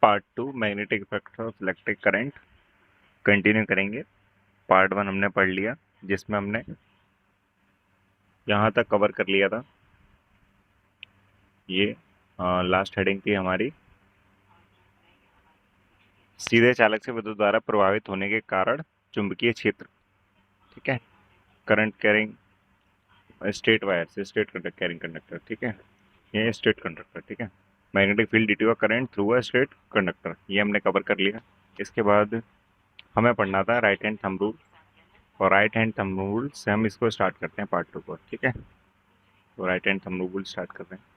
Part 2 magnetic effect of electric current continue करेंगे। Part 1 हमने पढ़ लिया, जिसमें हमने यहाँ तक कवर कर लिया था। ये लास्ट हेडिंग थी हमारी, सीधे चालक से विद्युत द्वारा प्रभावित होने के कारण चुंबकीय क्षेत्र। ठीक है, करंट कैरिंग स्ट्रेट वायर से स्ट्रेट कैरिंग कंडक्टर। ठीक है, ये स्ट्रेट कंडक्टर। ठीक है, magnetic field due to a current through a straight conductor, ये हमने कवर कर लिया। इसके बाद हमें पढ़ना था राइट हैंड थंब रूल, और राइट हैंड थंब रूल से हम इसको स्टार्ट करते हैं पार्ट 2 को। ठीक है, तो right hand thumb rule start कर रहे हैं।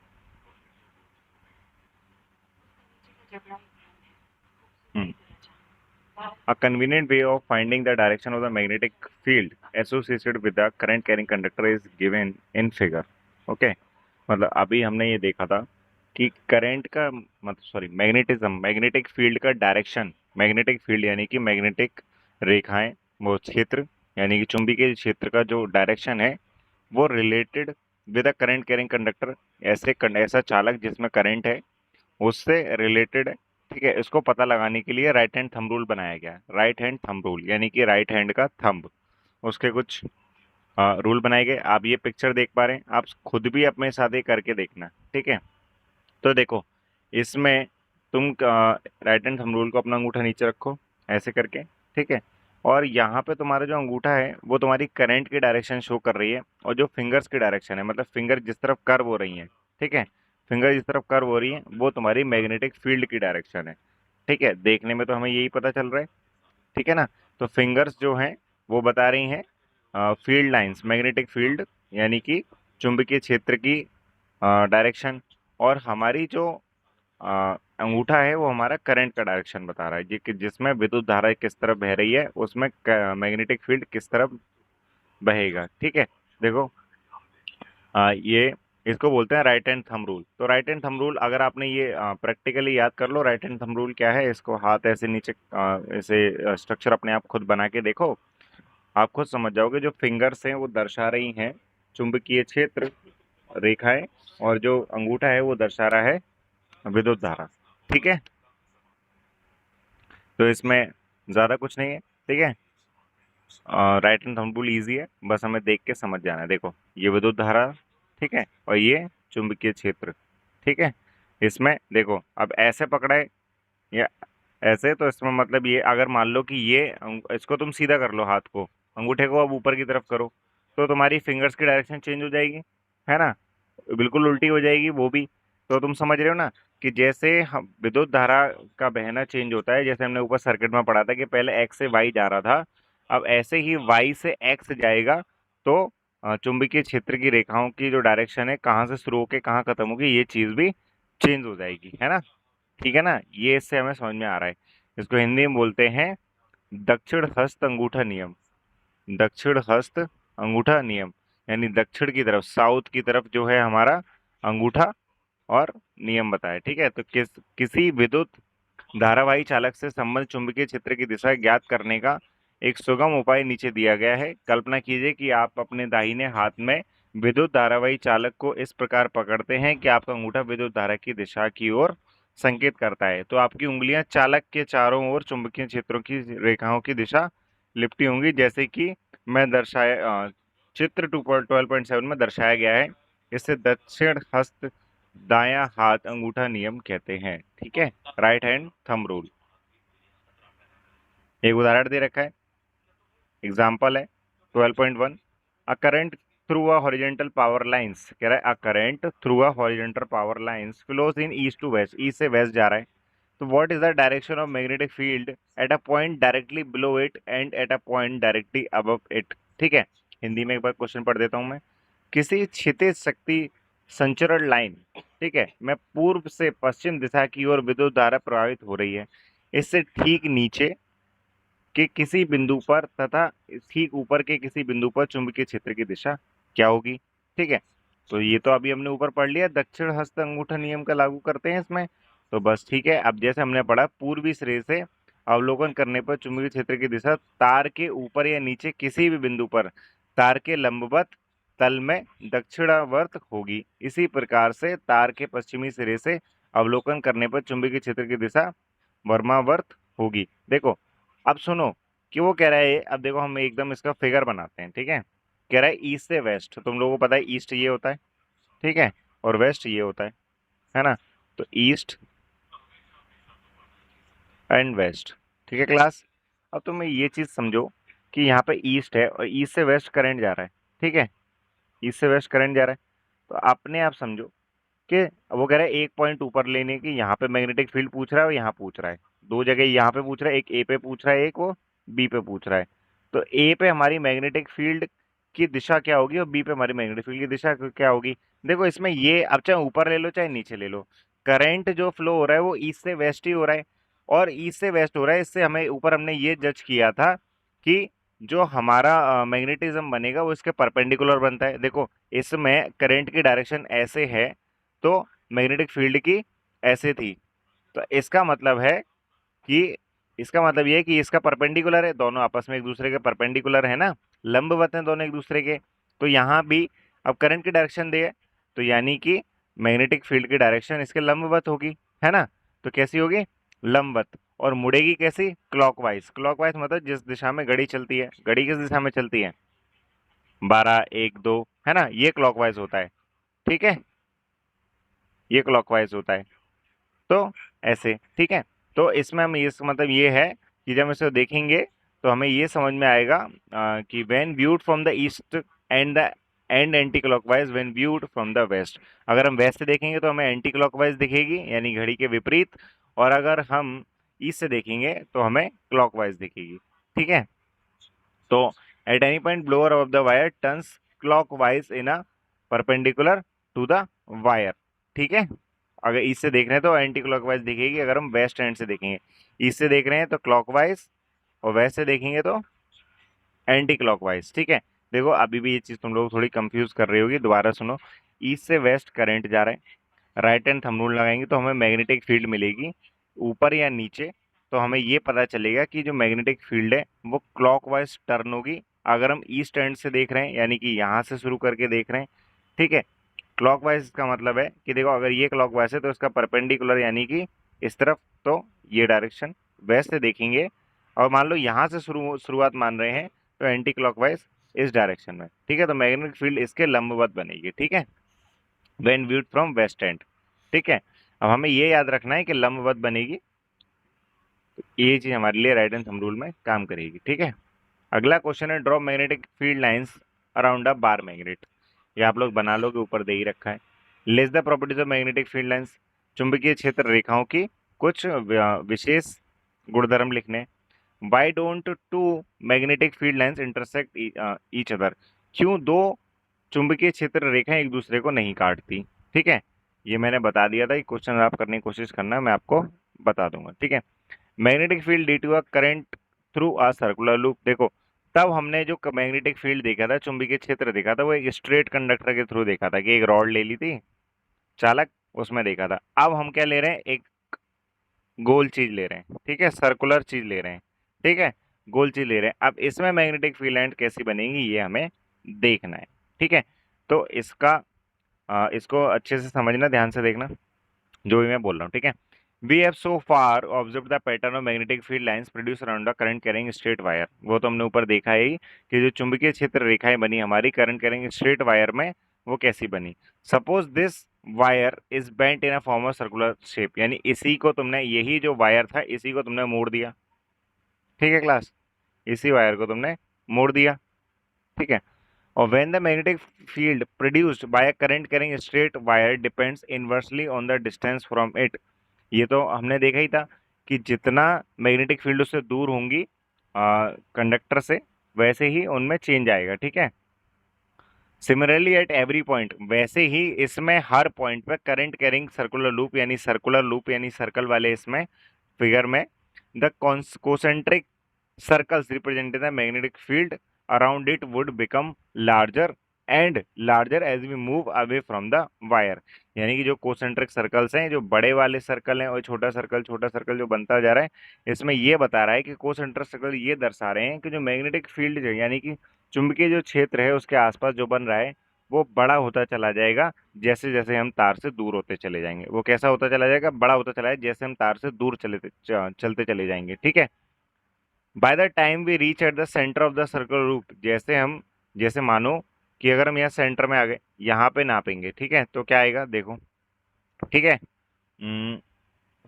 A convenient way of finding the direction of the magnetic field associated with the current carrying conductor is given in figure. Okay, मतलब अभी हमने ये देखा था कि करंट का मतलब सॉरी मैग्नेटिज्म, मैग्नेटिक फील्ड का डायरेक्शन, मैग्नेटिक फील्ड यानी कि मैग्नेटिक रेखाएं, वो क्षेत्र यानी कि चुंबकीय क्षेत्र का जो डायरेक्शन है वो related with a current carrying conductor, ऐसा चालक जिसमें करंट है उससे रिलेटेड है। ठीक है, इसको पता लगाने के लिए राइट हैंड थंब रूल बनाया गया है। राइट हैंड थंब रूल यानी कि राइट हैंड का थंब, उसके कुछ रूल बनाए गए। आप ये पिक्चर देख पा रहे हैं, आप खुद भी अपने साथ ही करके देखना। ठीक है, तो देखो इसमें तुम राइट हैंड थंब रूल को अपना अंगूठा नीचे रखो ऐसे करके। ठीक है, और यहाँ पे तुम्हारा जो अंगूठा है वो तुम्हारी करंट की डायरेक्शन शो कर रही है, और जो फिंगर्स की डायरेक्शन है, मतलब फिंगर जिस तरफ कर्व हो रही है, ठीक है, फिंगर जिस तरफ कर्व हो रही है वो तुम्हारी मैग्नेटिक फील्ड की डायरेक्शन है। ठीक है, देखने में तो हमें यही पता चल रहा है। ठीक है ना, तो फिंगर्स जो हैं वो बता रही हैं फील्ड लाइंस, मैग्नेटिक फील्ड यानी कि चुंबकीय क्षेत्र की डायरेक्शन, और हमारी जो अंगूठा है वो हमारा करंट का डायरेक्शन बता रहा है, जिसमें विद्युत धारा किस तरफ बह रही है उसमें मैग्नेटिक फील्ड किस तरफ बहेगा। ठीक है, देखो ये इसको बोलते हैं राइट हैंड थंब रूल। तो राइट हैंड थंब रूल अगर आपने ये प्रैक्टिकली याद कर लो, राइट हैंड थंब रूल क्या है, इसको हाथ ऐसे नीचे ऐसे स्ट्रक्चर अपने आप खुद बना के देखो, आप खुद समझ जाओगे। जो फिंगर्स हैं वो दर्शा रही हैं चुंबकीय क्षेत्र रेखाएं, और जो अंगूठा है वो दर्शा रहा है विद्युत धारा। ठीक है, तो इसमें ज़्यादा कुछ नहीं है। ठीक है, right hand thumb rule easy है, बस हमें देख के समझ जाना है। देखो ये विद्युत धारा, ठीक है, और ये चुंबकीय क्षेत्र। ठीक है, इसमें देखो अब ऐसे पकड़ा है या ऐसे, तो इसमें मतलब ये अगर मान लो कि ये इसको तुम सीधा कर लो, हाथ को, अंगूठे को अब ऊपर की तरफ करो, तो तुम्हारी फिंगर्स की डायरेक्शन चेंज हो जाएगी, है ना, बिल्कुल उल्टी हो जाएगी वो भी। तो तुम समझ रहे हो ना कि जैसे हम विद्युत धारा का बहना चेंज होता है, जैसे हमने ऊपर सर्किट में पढ़ा था कि पहले एक्स से वाई जा रहा था, अब ऐसे ही वाई से एक्स जाएगा, तो चुंबकीय क्षेत्र की रेखाओं की जो डायरेक्शन है कहाँ से शुरू होकर कहाँ खत्म होगी, ये चीज भी चेंज हो जाएगी, है ना। ठीक है ना, ये इससे हमें समझ में आ रहा है। इसको हिंदी में बोलते हैं दक्षिण हस्त अंगूठा नियम। दक्षिण हस्त अंगूठा नियम यानी दक्षिण की तरफ, साउथ की तरफ जो है हमारा अंगूठा और नियम बताया। ठीक है, तो किसी विद्युत धारावाही चालक से संबंधित चुंबकीय क्षेत्र की दिशा ज्ञात करने का एक सुगम उपाय नीचे दिया गया है। कल्पना कीजिए कि आप अपने दाहिने हाथ में विद्युत धारावाही चालक को इस प्रकार पकड़ते हैं कि आपका अंगूठा विद्युत धारा की दिशा की ओर संकेत करता है, तो आपकी उंगलियां चालक के चारों ओर चुंबकीय क्षेत्रों की रेखाओं की दिशा लिपटी होंगी, जैसे कि मैं चित्र 12.7 में दर्शाया गया है। इसे दक्षिण हस्त दायां हाथ अंगूठा नियम कहते हैं। ठीक है, राइट हैंड थंब रूल। एक उदाहरण दे रखा है, एग्जाम्पल है 12.1, a current through a horizontal power lines, कह रहा है a current through a horizontal power lines flows in east to west, east से वेस्ट जा रहा है, तो what is the direction of magnetic field at a point directly below it and at a point directly above it. ठीक है, हिंदी में एक बार question पढ़ देता हूं मैं। किसी क्षितिज शक्ति संचरण लाइन, ठीक है, मैं पूर्व से पश्चिम दिशा की ओर विद्युत धारा प्रवाहित हो रही है, इससे ठीक नीचे के किसी बिंदु पर तथा ठीक ऊपर के किसी बिंदु पर चुंबकीय क्षेत्र की दिशा क्या होगी। ठीक है, तो ये तो अभी हमने ऊपर पढ़ लिया, दक्षिण हस्त अंगूठा नियम का लागू करते हैं इसमें, तो बस ठीक है। अब जैसे हमने पढ़ा पूर्वी सिरे से अवलोकन करने पर चुंबकीय क्षेत्र की दिशा तार के ऊपर या नीचे किसी भी बिंदु पर तार के लंबवत तल में दक्षिणावर्त होगी। इसी प्रकार से तार के पश्चिमी सिरे से अवलोकन करने पर चुंबकीय क्षेत्र की दिशा वर्मावर्त होगी। देखो अब सुनो कि वो कह रहा है, अब देखो हम एकदम इसका फिगर बनाते हैं, ठीक है। कह रहा है ईस्ट से वेस्ट, तो तुम लोगों को पता है ईस्ट ये होता है, ठीक है, और वेस्ट ये होता है ना। तो ईस्ट एंड वेस्ट, ठीक है क्लास। अब तुम ये चीज समझो कि यहाँ पे ईस्ट है और ईस्ट से वेस्ट करंट जा रहा है, ठीक है, ईस्ट से वेस्ट करंट जा रहा है। तो अपने आप समझो कि वो कह रहा है एक पॉइंट ऊपर लेने की, यहाँ पे मैग्नेटिक फील्ड पूछ रहा है और यहाँ पूछ रहा है, दो जगह यहाँ पे पूछ रहा है, एक ए पे पूछ रहा है, एक वो बी पे पूछ रहा है। तो ए पे हमारी मैग्नेटिक फील्ड की दिशा क्या होगी और बी पे हमारी मैग्नेटिक फील्ड की दिशा क्या होगी। देखो इसमें ये, अब चाहे ऊपर ले लो चाहे नीचे ले लो, करंट जो फ्लो हो रहा है वो ईस्ट से वेस्ट ही हो रहा है, और ईस्ट से वेस्ट हो रहा है। इससे हमें ऊपर हमने ये जज किया था कि जो हमारा मैग्नेटिज्म बनेगा वो इसके परपेंडिकुलर बनता है। देखो इसमें करंट की डायरेक्शन ऐसे है तो मैग्नेटिक फील्ड की ऐसे थी, तो इसका मतलब है कि, इसका मतलब ये है कि इसका परपेंडिकुलर है, दोनों आपस में एक दूसरे के परपेंडिकुलर है ना, लंबवत हैं दोनों एक दूसरे के। तो यहाँ भी अब करंट की डायरेक्शन दे, तो यानी कि मैग्नेटिक फील्ड की डायरेक्शन इसके लंबवत होगी, है ना। तो कैसी होगी, लंबवत, और मुड़ेगी कैसी, क्लॉकवाइज। क्लॉकवाइज मतलब जिस दिशा में घड़ी चलती है, घड़ी किस दिशा में चलती है, 12 1 2, है ना, ये क्लॉकवाइज होता है, ठीक है, ये क्लॉकवाइज होता है। तो ऐसे, ठीक है। तो इसमें हम ये मतलब ये है कि जब हम इसे देखेंगे तो हमें ये समझ में आएगा कि when viewed from the east end the end anticlockwise when viewed from the west. अगर हम वेस्ट से देखेंगे तो हमें एंटी क्लॉकवाइज दिखेगी, यानी घड़ी के विपरीत, और अगर हम ईस्ट से देखेंगे तो हमें क्लॉकवाइज दिखेगी, ठीक है। तो at any point below of the wire turns clockwise in a perpendicular to the wire, ठीक है। अगर ईस्ट से देख रहे हैं तो एंटी क्लॉकवाइज दिखेगी, अगर हम वेस्ट एंड से देखेंगे, ईस्ट से देख रहे हैं तो क्लॉकवाइज, और वेस्ट से देखेंगे तो एंटी क्लॉकवाइज, ठीक है। देखो अभी भी ये चीज तुम लोग थोड़ी कंफ्यूज कर रही होगी, दोबारा सुनो। ईस्ट से वेस्ट करंट जा रहा है, राइट हैंड थंब रूल लगाएंगे तो हमें मैग्नेटिक फील्ड मिलेगी, ऊपर या नीचे। तो हमें ये पता चलेगा कि जो मैग्नेटिक फील्ड है वो क्लॉकवाइज टर्न होगी, अगर हम ईस्ट एंड से देख रहे हैं, यानी कि यहाँ से शुरू करके देख रहे हैं, ठीक है। क्लॉकवाइज का मतलब है कि देखो अगर ये क्लॉकवाइज है तो इसका परपेंडिकुलर यानी कि इस तरफ, तो ये डायरेक्शन। वेस्ट से देखेंगे और मान लो यहाँ से शुरुआत मान रहे हैं, तो एंटी क्लॉकवाइज इस डायरेक्शन में, ठीक है। तो मैग्नेटिक फील्ड इसके लंबवत बनेगी, ठीक है, when viewed from west end, ठीक है। अब हमें ये याद रखना है कि लंबवत बनेगी, तो ये चीज हमारे लिए राइट हैंड थंब रूल में काम करेगी, ठीक है। अगला क्वेश्चन है draw magnetic field lines around a bar magnet. ये आप लोग बना लो कि ऊपर दे ही रखा है। List the properties of magnetic field lines. चुंबकीय क्षेत्र रेखाओं की कुछ विशेष गुणधर्म लिखने। Why don't two magnetic field lines intersect each other. क्यों दो चुंबकीय क्षेत्र रेखाएं एक दूसरे को नहीं काटती, ठीक है। ये मैंने बता दिया था कि क्वेश्चन आप करने की कोशिश करना, मैं आपको बता दूंगा, ठीक है। Magnetic field due to a current through a circular loop. देखो तब हमने जो मैग्नेटिक फील्ड देखा था, चुंबकीय क्षेत्र देखा था, वो एक स्ट्रेट कंडक्टर के थ्रू देखा था, कि एक रॉड ले ली थी चालक, उसमें देखा था। अब हम क्या ले रहे हैं, एक गोल चीज ले रहे हैं, ठीक है, सर्कुलर चीज ले रहे हैं, ठीक है, गोल चीज ले रहे हैं। अब इसमें मैग्नेटिक फील्ड लाइन कैसी बनेगी ये हमें देखना है, ठीक है। तो इसको अच्छे से समझना, ध्यान से देखना जो भी मैं बोल रहा हूँ, ठीक है। We have so far observe the pattern of magnetic field lines produce around the current carrying straight wire. वो तो हमने ऊपर देखा है ही कि जो चुंबकीय क्षेत्र रेखाएं बनी हमारी करंट कैरिंग स्ट्रेट वायर में, वो कैसी बनी। Suppose this wire is bent in a form of circular shape, यानी इसी को तुमने, यही जो वायर था इसी को तुमने मोड़ दिया, ठीक है क्लास, इसी वायर को तुमने मोड़ दिया, ठीक है। और when the magnetic field produced by a current carrying a straight wire depends inversely on the distance from it। ये तो हमने देखा ही था कि जितना मैग्नेटिक फील्ड उससे दूर होंगी कंडक्टर से, वैसे ही उनमें चेंज आएगा, ठीक है। सिमिलरली एट एवरी पॉइंट, वैसे ही इसमें हर पॉइंट पे करंट कैरिंग सर्कुलर लूप यानी सर्कल वाले इसमें फिगर में, the concentric circles representing the magnetic field around it would become larger and larger as we move away from the wire। यानी कि जो कोसेंट्रिक सर्कल्स हैं, जो बड़े वाले सर्कल हैं और छोटा सर्कल जो बनता जा रहा है, इसमें ये बता रहा है कि कोसेंट्रिक सर्कल ये दर्शा रहे हैं कि जो मैग्नेटिक फील्ड जो यानी कि चुंबकीय जो क्षेत्र है उसके आसपास जो बन रहा है वो बड़ा होता चला जाएगा जैसे जैसे हम तार से दूर होते चले जाएंगे। वो कैसा होता चला जाएगा? बड़ा होता चला जाएगा जैसे हम तार से दूर चलते चले जाएंगे, ठीक है। By the time we reach at the centre of the circle route, जैसे मानो कि अगर हम यहाँ सेंटर में आ गए, यहाँ पे नापेंगे, ठीक है, तो क्या आएगा देखो, ठीक है।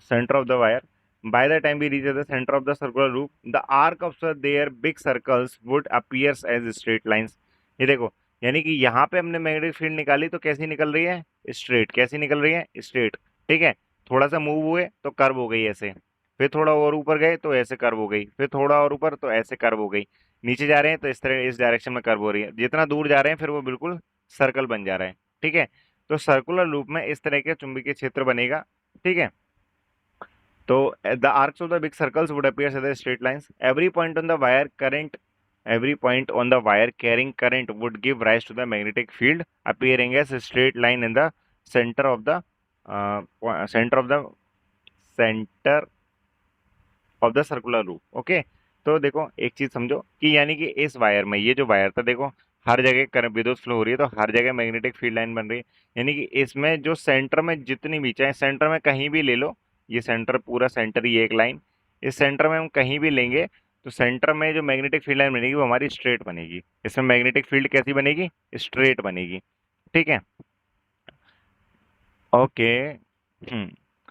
Center of the wire. By the time we reach the center of the circular loop, the arc of their big circles would appears as straight lines. ये देखो, यानी कि यहाँ पे हमने मैग्नेटिक फील्ड निकाली तो कैसी निकल रही है? स्ट्रेट। कैसी निकल रही है? स्ट्रेट, ठीक है। थोड़ा सा मूव हुए तो कर्व हो गई ऐसे, फिर थोड़ा और ऊपर गए तो ऐसे कर्व हो गई, फिर थोड़ा और ऊपर तो ऐसे कर्व हो गई, नीचे जा रहे हैं तो इस तरह इस डायरेक्शन में कर्व हो रही है, जितना दूर जा रहे हैं फिर वो बिल्कुल सर्कल बन जा रहा है, ठीक है। तो सर्कुलर लूप में इस तरह के चुंबकीय क्षेत्र बनेगा, ठीक है। So the arcs of the big circles would appear as the straight lines. Every point on the wire carrying current would give rise to the magnetic field appearing as a straight line in the center of the center of the center of the circular loop. Okay. तो देखो एक चीज समझो कि यानी कि इस wire में, ये जो वायर था देखो, हर जगह करंट विद्युत फ्लो हो रही है तो हर जगह मैग्नेटिक फील्ड लाइन बन रही है। यानी कि इसमें जो सेंटर में जितनी भी, चाहे सेंटर में कहीं भी ले लो, ये सेंटर पूरा सेंटर ही एक लाइन, इस सेंटर में हम कहीं भी लेंगे तो सेंटर में जो मैग्नेटिक फील्ड लाइन बनेगी वो हमारी स्ट्रेट बनेगी। इसमें मैग्नेटिक फील्ड कैसी बनेगी? स्ट्रेट बनेगी, ठीक है। Okay.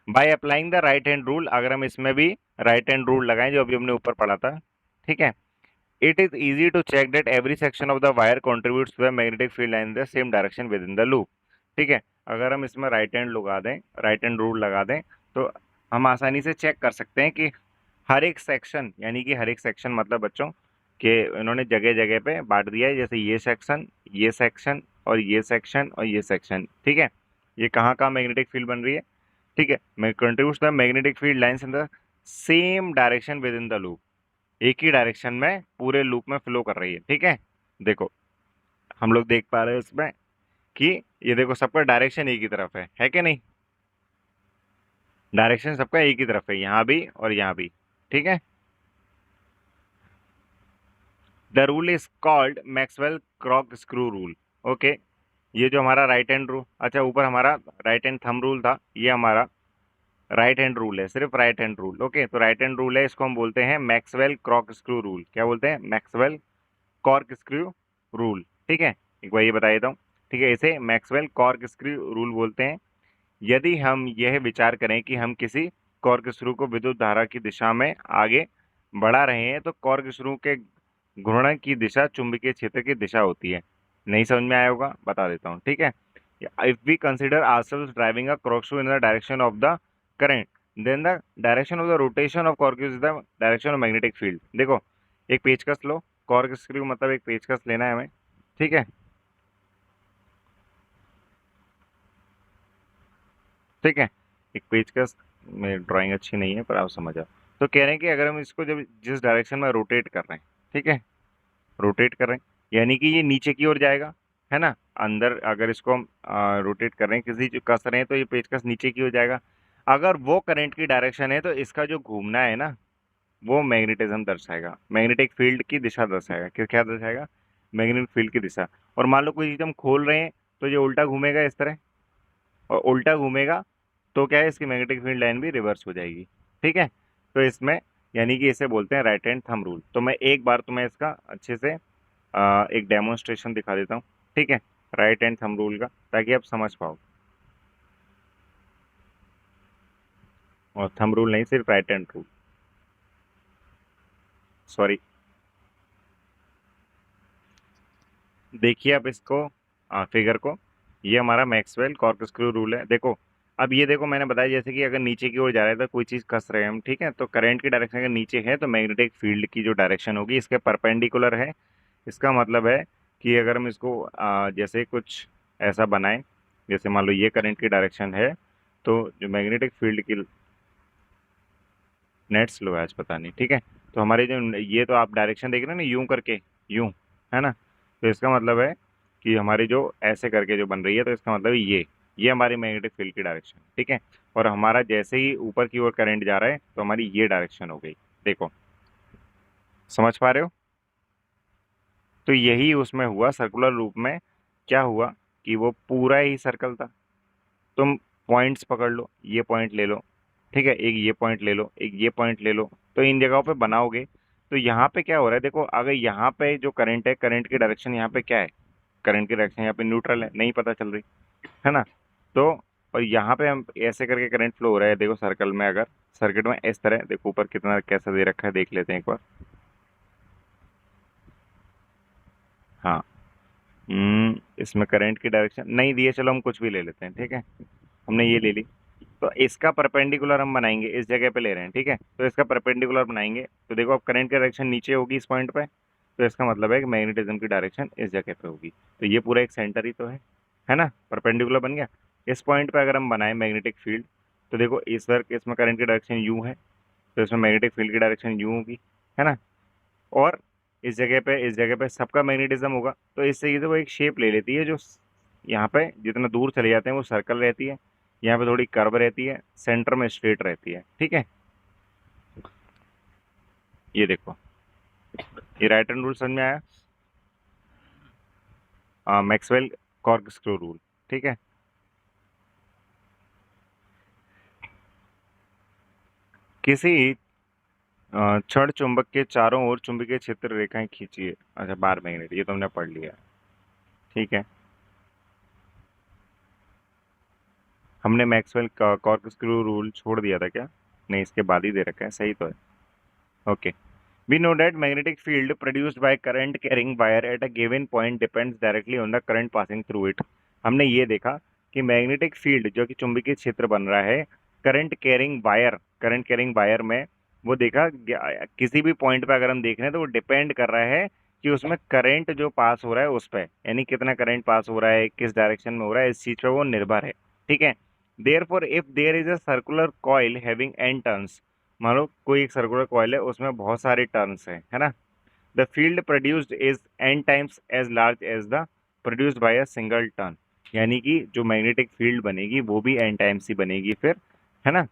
By applying the right hand rule, अगर हम इसमें भी राइट हैंड रूल लगाएं जो अभी हमने ऊपर पढ़ा था, ठीक है, it is easy to check that every section of the wire contributes to the magnetic field line in the same direction within the loop, ठीक है। अगर हम इसमें राइट हैंड लगा दें, राइट हैंड रूल लगा दें, तो हम आसानी से चेक कर सकते हैं कि हर एक सेक्शन, यानी कि हर एक सेक्शन मतलब बच्चों कि इन्होंने जगह जगह पे बांट दिया है, जैसे ये सेक्शन, ये सेक्शन और ये सेक्शन और ये सेक्शन, ठीक है। ये कहाँ कहाँ मैग्नेटिक फील्ड बन रही है, ठीक है। Contributes the magnetic field lines in the same direction with in the loop, एक ही डायरेक्शन में पूरे लूप में फ्लो कर रही है, ठीक है। देखो हम लोग देख पा रहे हैं इसमें कि ये देखो सबका डायरेक्शन एक ही तरफ है कि नहीं? डायरेक्शन सबका एक ही तरफ है, यहाँ भी और यहाँ भी, ठीक है। The rule is called Maxwell corkscrew rule. Okay, ये जो हमारा राइट हैंड रूल, अच्छा ऊपर हमारा राइट हैंड थंब रूल था, ये हमारा राइट हैंड रूल है, सिर्फ राइट हैंड रूल। ओके, तो राइट हैंड रूल है, इसको हम बोलते हैं मैक्सवेल क्रॉक स्क्रू रूल। क्या बोलते हैं? मैक्सवेल कॉर्क स्क्रू रूल, ठीक है। एक बार ये बता देता हूँ, ठीक है, इसे मैक्सवेल कॉर्क स्क्रू रूल बोलते हैं। यदि हम यह विचार करें कि हम किसी कॉर्क स्क्रू को विद्युत धारा की दिशा में आगे बढ़ा रहे हैं तो कॉर्क स्क्रू के घूर्णन की दिशा चुंबकीय क्षेत्र की दिशा होती है। नहीं समझ में आया होगा, बता देता हूँ, ठीक है। If we consider ourselves driving a corkscrew in the direction of the current, then the direction of the rotation of cork is the direction of magnetic field. देखो एक पेचकस लो, कॉर्क स्क्रू मतलब एक पेचकस लेना है हमें, ठीक है, ठीक है। एक पेचकस, मेरी ड्राइंग अच्छी नहीं है पर आप समझ आओ। तो कह रहे हैं कि अगर हम इसको जब जिस डायरेक्शन में रोटेट कर रहे हैं, ठीक है, रोटेट कर रहे हैं यानी कि ये नीचे की ओर जाएगा, है ना। अंदर अगर इसको हम रोटेट कर रहे हैं, किसी जो कस रहे हैं तो ये पेचकस नीचे की ओर जाएगा। अगर वो करंट की डायरेक्शन है तो इसका जो घूमना है ना, वो मैग्नेटिज्म दर्शाएगा, मैग्नेटिक फील्ड की दिशा दर्शाएगा। क्या दर्शाएगा? मैग्नेटिक फील्ड की दिशा। और मान लो कोई चीज हम खोल रहे हैं तो ये उल्टा घूमेगा इस तरह, और उल्टा घूमेगा तो क्या है, इसकी मैग्नेटिक फील्ड लाइन भी रिवर्स हो जाएगी, ठीक है। तो इसमें यानी कि इसे बोलते हैं राइट हैंड थंब रूल। तो मैं एक बार तुम्हें इसका अच्छे से एक डेमोन्स्ट्रेशन दिखा देता हूँ, ठीक है, राइट हैंड थंब रूल का, ताकि आप समझ पाओ। और थंब रूल नहीं, सिर्फ राइट हैंड रूल, सॉरी। देखिए आप इसको, फिगर को, ये हमारा मैक्सवेल कॉर्क स्क्रू रूल है। देखो अब ये देखो, मैंने बताया जैसे कि अगर नीचे की ओर जा रहा है तो कोई चीज़ कस रहे हैं हम, ठीक है, तो करंट की डायरेक्शन अगर नीचे है तो मैग्नेटिक फील्ड की जो डायरेक्शन होगी इसके परपेंडिकुलर है। इसका मतलब है कि अगर हम इसको जैसे कुछ ऐसा बनाएं, जैसे मान लो ये करंट की डायरेक्शन है, तो जो मैग्नेटिक फील्ड की, नेट स्लो है आज पता नहीं, ठीक है। तो हमारे जो ये तो आप डायरेक्शन देख रहे हैं ना, यूं करके, यूं, है ना, तो इसका मतलब है कि हमारी जो ऐसे करके जो बन रही है, तो इसका मतलब ये हमारी मैग्नेटिक फील्ड की डायरेक्शन, ठीक है। और हमारा जैसे ही ऊपर की ओर करंट जा रहा है तो हमारी ये डायरेक्शन हो गई। देखो समझ पा रहे हो? तो यही उसमें हुआ सर्कुलर लूप में, क्या हुआ कि वो पूरा ही सर्कल था। तुम पॉइंट्स पकड़ लो, ये पॉइंट ले लो, ठीक है, एक ये पॉइंट ले लो, एक ये पॉइंट ले लो, तो इन जगहों पे बनाओगे तो यहाँ पे क्या हो रहा है, देखो अगर यहाँ पे जो करंट है, करंट की डायरेक्शन यहाँ पे क्या है, करंट की डायरेक्शन यहाँ पे न्यूट्रल है, नहीं पता चल रही है ना। तो और यहाँ पे हम ऐसे करके करंट फ्लो हो रहा है, देखो सर्कल में, अगर सर्किट में इस तरह, देखो ऊपर कितना कैसा दे रखा है, देख लेते हैं एक बार। हाँ। इसमें करंट की डायरेक्शन नहीं दी है, चलो हम कुछ भी ले लेते हैं, ठीक है, हमने ये ले ली। तो इसका परपेंडिकुलर हम बनाएंगे, इस जगह पे ले रहे हैं, ठीक है, तो इसका परपेंडिकुलर बनाएंगे तो देखो अब करंट की डायरेक्शन नीचे होगी इस पॉइंट पे, तो इसका मतलब है कि मैग्नेटिज्म की डायरेक्शन इस जगह पे होगी। तो ये पूरा एक सेंटर ही तो है ना, परपेंडिकुलर बन गया। इस पॉइंट पे अगर हम बनाए मैग्नेटिक फील्ड, तो देखो इस वर्ग इसमें करंट की डायरेक्शन यू है, तो इसमें मैग्नेटिक फील्ड की डायरेक्शन यू होगी, है ना। और इस जगह पे सबका मैग्नेटिज्म होगा, तो इस तरीके से वो एक शेप ले लेती है जो यहाँ पे जितना दूर चले जाते हैं वो सर्कल रहती है, यहाँ पे थोड़ी कर्व रहती है, सेंटर में स्ट्रेट रहती है, ठीक है। ये देखो, ये राइट हैंड रूल समझ में आया, मैक्सवेल कॉर्कस्क्रू रूल, ठीक है। किसी क्षण चुंबक के चारों ओर चुंबकीय क्षेत्र रेखाएं खींचिए। अच्छा, बार मैग्नेट, ये तुमने पढ़ लिया, ठीक है। हमने मैक्सवेल कॉर्कस्क्रू रूल छोड़ दिया था क्या? नहीं, इसके बाद ही दे रखा है, सही तो है। Okay, we know that magnetic field produced by current carrying wire at a given point depends directly on the current passing through it। हमने ये देखा कि मैग्नेटिक फील्ड जो कि चुंबकीय क्षेत्र बन रहा है करंट कैरिंग वायर में, वो देखा किसी भी पॉइंट पे अगर हम देख रहे हैं तो वो डिपेंड कर रहा है कि उसमें करंट जो पास हो रहा है उस पर, यानी कितना करंट पास हो रहा है, किस डायरेक्शन में हो रहा है, इस चीज पर वो निर्भर है, ठीक है। Therefore if there is a circular coil having n turns, मान लो कोई एक सर्कुलर कॉइल है, उसमें बहुत सारे टर्न्स हैं, है ना। The field produced is n times as large as the produced by a single turn, यानी कि जो मैग्नेटिक फील्ड बनेगी वो भी एन टाइम्स ही बनेगी फिर, है ना,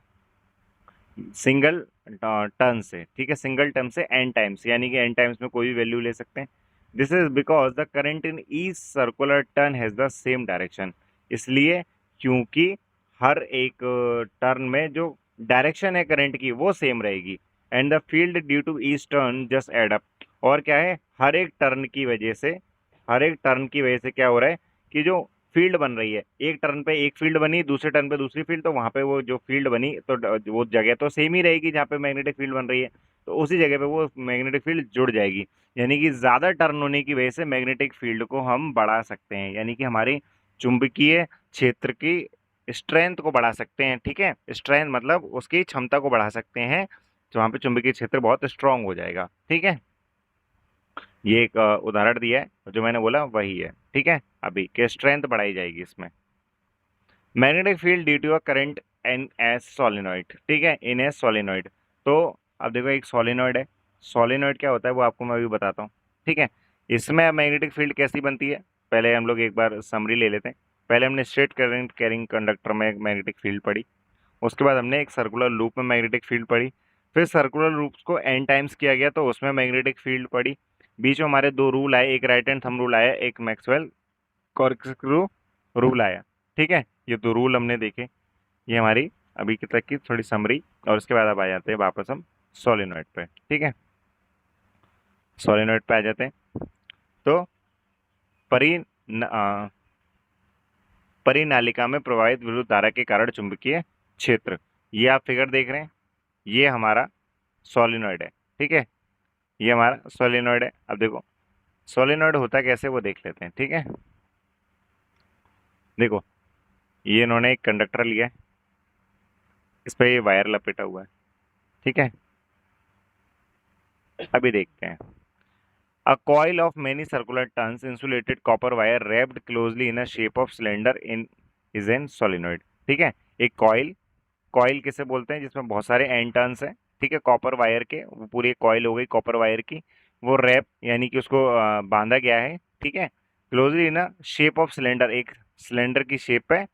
सिंगल टर्न से, ठीक है, सिंगल टर्न से एन टाइम्स, यानी कि एन टाइम्स में कोई भी वैल्यू ले सकते हैं। This is because the current in each circular turn has the same direction, इसलिए क्योंकि हर एक टर्न में जो डायरेक्शन है करंट की वो सेम रहेगी, and the field due to each turn just add up. और क्या है, हर एक टर्न की वजह से क्या हो रहा है कि जो फील्ड बन रही है, एक टर्न पे एक फील्ड बनी, दूसरे टर्न पे दूसरी फील्ड, तो वहां पे वो जो फील्ड बनी तो वो जगह तो सेम ही रहेगी जहाँ पे मैग्नेटिक फील्ड बन रही है, तो उसी जगह पे वो मैग्नेटिक फील्ड जुड़ जाएगी। यानी कि ज्यादा टर्न होने की वजह से मैग्नेटिक फील्ड को हम बढ़ा सकते हैं, यानी कि हमारी चुंबकीय क्षेत्र की स्ट्रेंथ को बढ़ा सकते हैं, ठीक है, स्ट्रेंथ मतलब उसकी क्षमता को बढ़ा सकते हैं, तो वहां पे चुंबकीय क्षेत्र बहुत स्ट्रांग हो जाएगा, ठीक है। ये एक उदाहरण दिया है, जो मैंने बोला वही है, ठीक है, अभी के स्ट्रेंथ बढ़ाई जाएगी इसमें। Magnetic field due to a current in S solenoid, ठीक है, इन एस सोलिनॉइड। तो अब देखो एक सोलिनॉइड है, सोलिनॉइड क्या होता है वो आपको मैं अभी बताता हूँ, ठीक है। इसमें मैग्नेटिक फील्ड कैसी बनती है, पहले हम लोग एक बार समरी ले लेते हैं। पहले हमने स्ट्रेट करंट कैरिंग कंडक्टर में मैग्नेटिक फील्ड पढ़ी, उसके बाद हमने एक सर्कुलर लूप में मैग्नेटिक फील्ड पढ़ी, फिर सर्कुलर लूप्स को एन टाइम्स किया गया तो उसमें मैग्नेटिक फील्ड पढ़ी। बीच में हमारे दो रूल आए, एक राइट हैंड थंब रूल आया, एक मैक्सवेल कॉर्कस्क्रू रूल आया, ठीक है। ये दो रूल हमने देखे, ये हमारी अभी की तक की थोड़ी समरी, और उसके बाद अब आ जाते हैं वापस हम सोलिनॉइड पे, ठीक है। सोलिनॉइड पे आ जाते हैं। तो परि न- आ, परिनालिका में प्रवाहित विद्युत धारा के कारण चुंबकीय क्षेत्र, ये आप फिगर देख रहे हैं, ये हमारा सोलिनॉइड है, ठीक है, ये हमारा सोलिनॉइड है। अब देखो सोलिनॉइड होता कैसे वो देख लेते हैं, ठीक है। देखो ये इन्होंने एक कंडक्टर लिया है, इस पे ये वायर लपेटा हुआ है, ठीक है। अभी देखते हैं, a coil of many circular turns insulated copper wire wrapped closely in a shape of cylinder in is an solenoid, ठीक है। एक कॉइल, कॉइल किसे बोलते हैं जिसमें बहुत सारे एंड टर्न्स हैं, ठीक है, कॉपर वायर के, वो पूरी एक कॉइल हो गई कॉपर वायर की, वो रैप यानी कि उसको बांधा गया है, ठीक है, closely in a shape of cylinder, एक सिलेंडर की शेप पे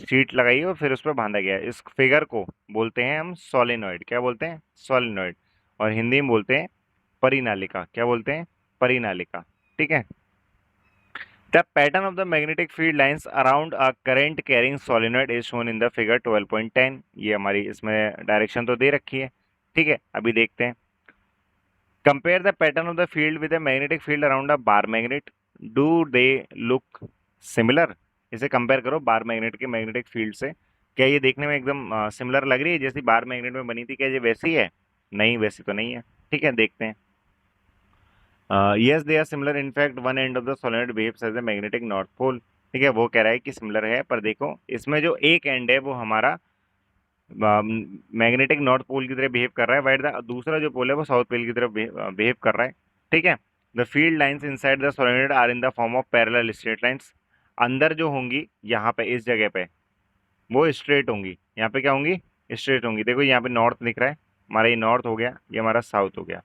शीट लगाई है और फिर उस पर बांधा गया है। इस फिगर को बोलते हैं हम सोलिनॉइड, क्या बोलते हैं, सोलिनॉइड। और हिंदी में बोलते हैं परिनालिका, क्या बोलते हैं, परिनालिका, ठीक है। The pattern of the magnetic field lines around a current carrying solenoid is shown in the figure 12.10। ये हमारी इसमें डायरेक्शन तो दे रखी है, ठीक है। अभी देखते हैं, compare the pattern of the field with the magnetic field around a bar magnet, do they look similar. इसे कंपेयर करो बार मैग्नेट के मैग्नेटिक फील्ड से, क्या ये देखने में एकदम सिमिलर लग रही है जैसी बार मैग्नेट में बनी थी? क्या ये वैसी है? नहीं, वैसी तो नहीं है, ठीक है। देखते हैं, yes they are similar, in fact one end of the solenoid behaves as a magnetic north pole. ठीक है, वो कह रहा है कि सिमिलर है, पर देखो इसमें जो एक एंड है वो हमारा मैग्नेटिक नॉर्थ पोल की तरह बिहेव कर रहा है, वाइट द दूसरा जो पोल है वो साउथ पोल की तरफ बिहेव कर रहा है, ठीक है। The field lines inside the solenoid are in the form of parallel straight lines. अंदर जो होंगी यहाँ पे इस जगह पे वो स्ट्रेट होंगी, यहाँ पे क्या होंगी? स्ट्रेट होंगी। देखो यहाँ पे नॉर्थ दिख रहा है, हमारा ये नॉर्थ हो गया, ये हमारा साउथ हो गया,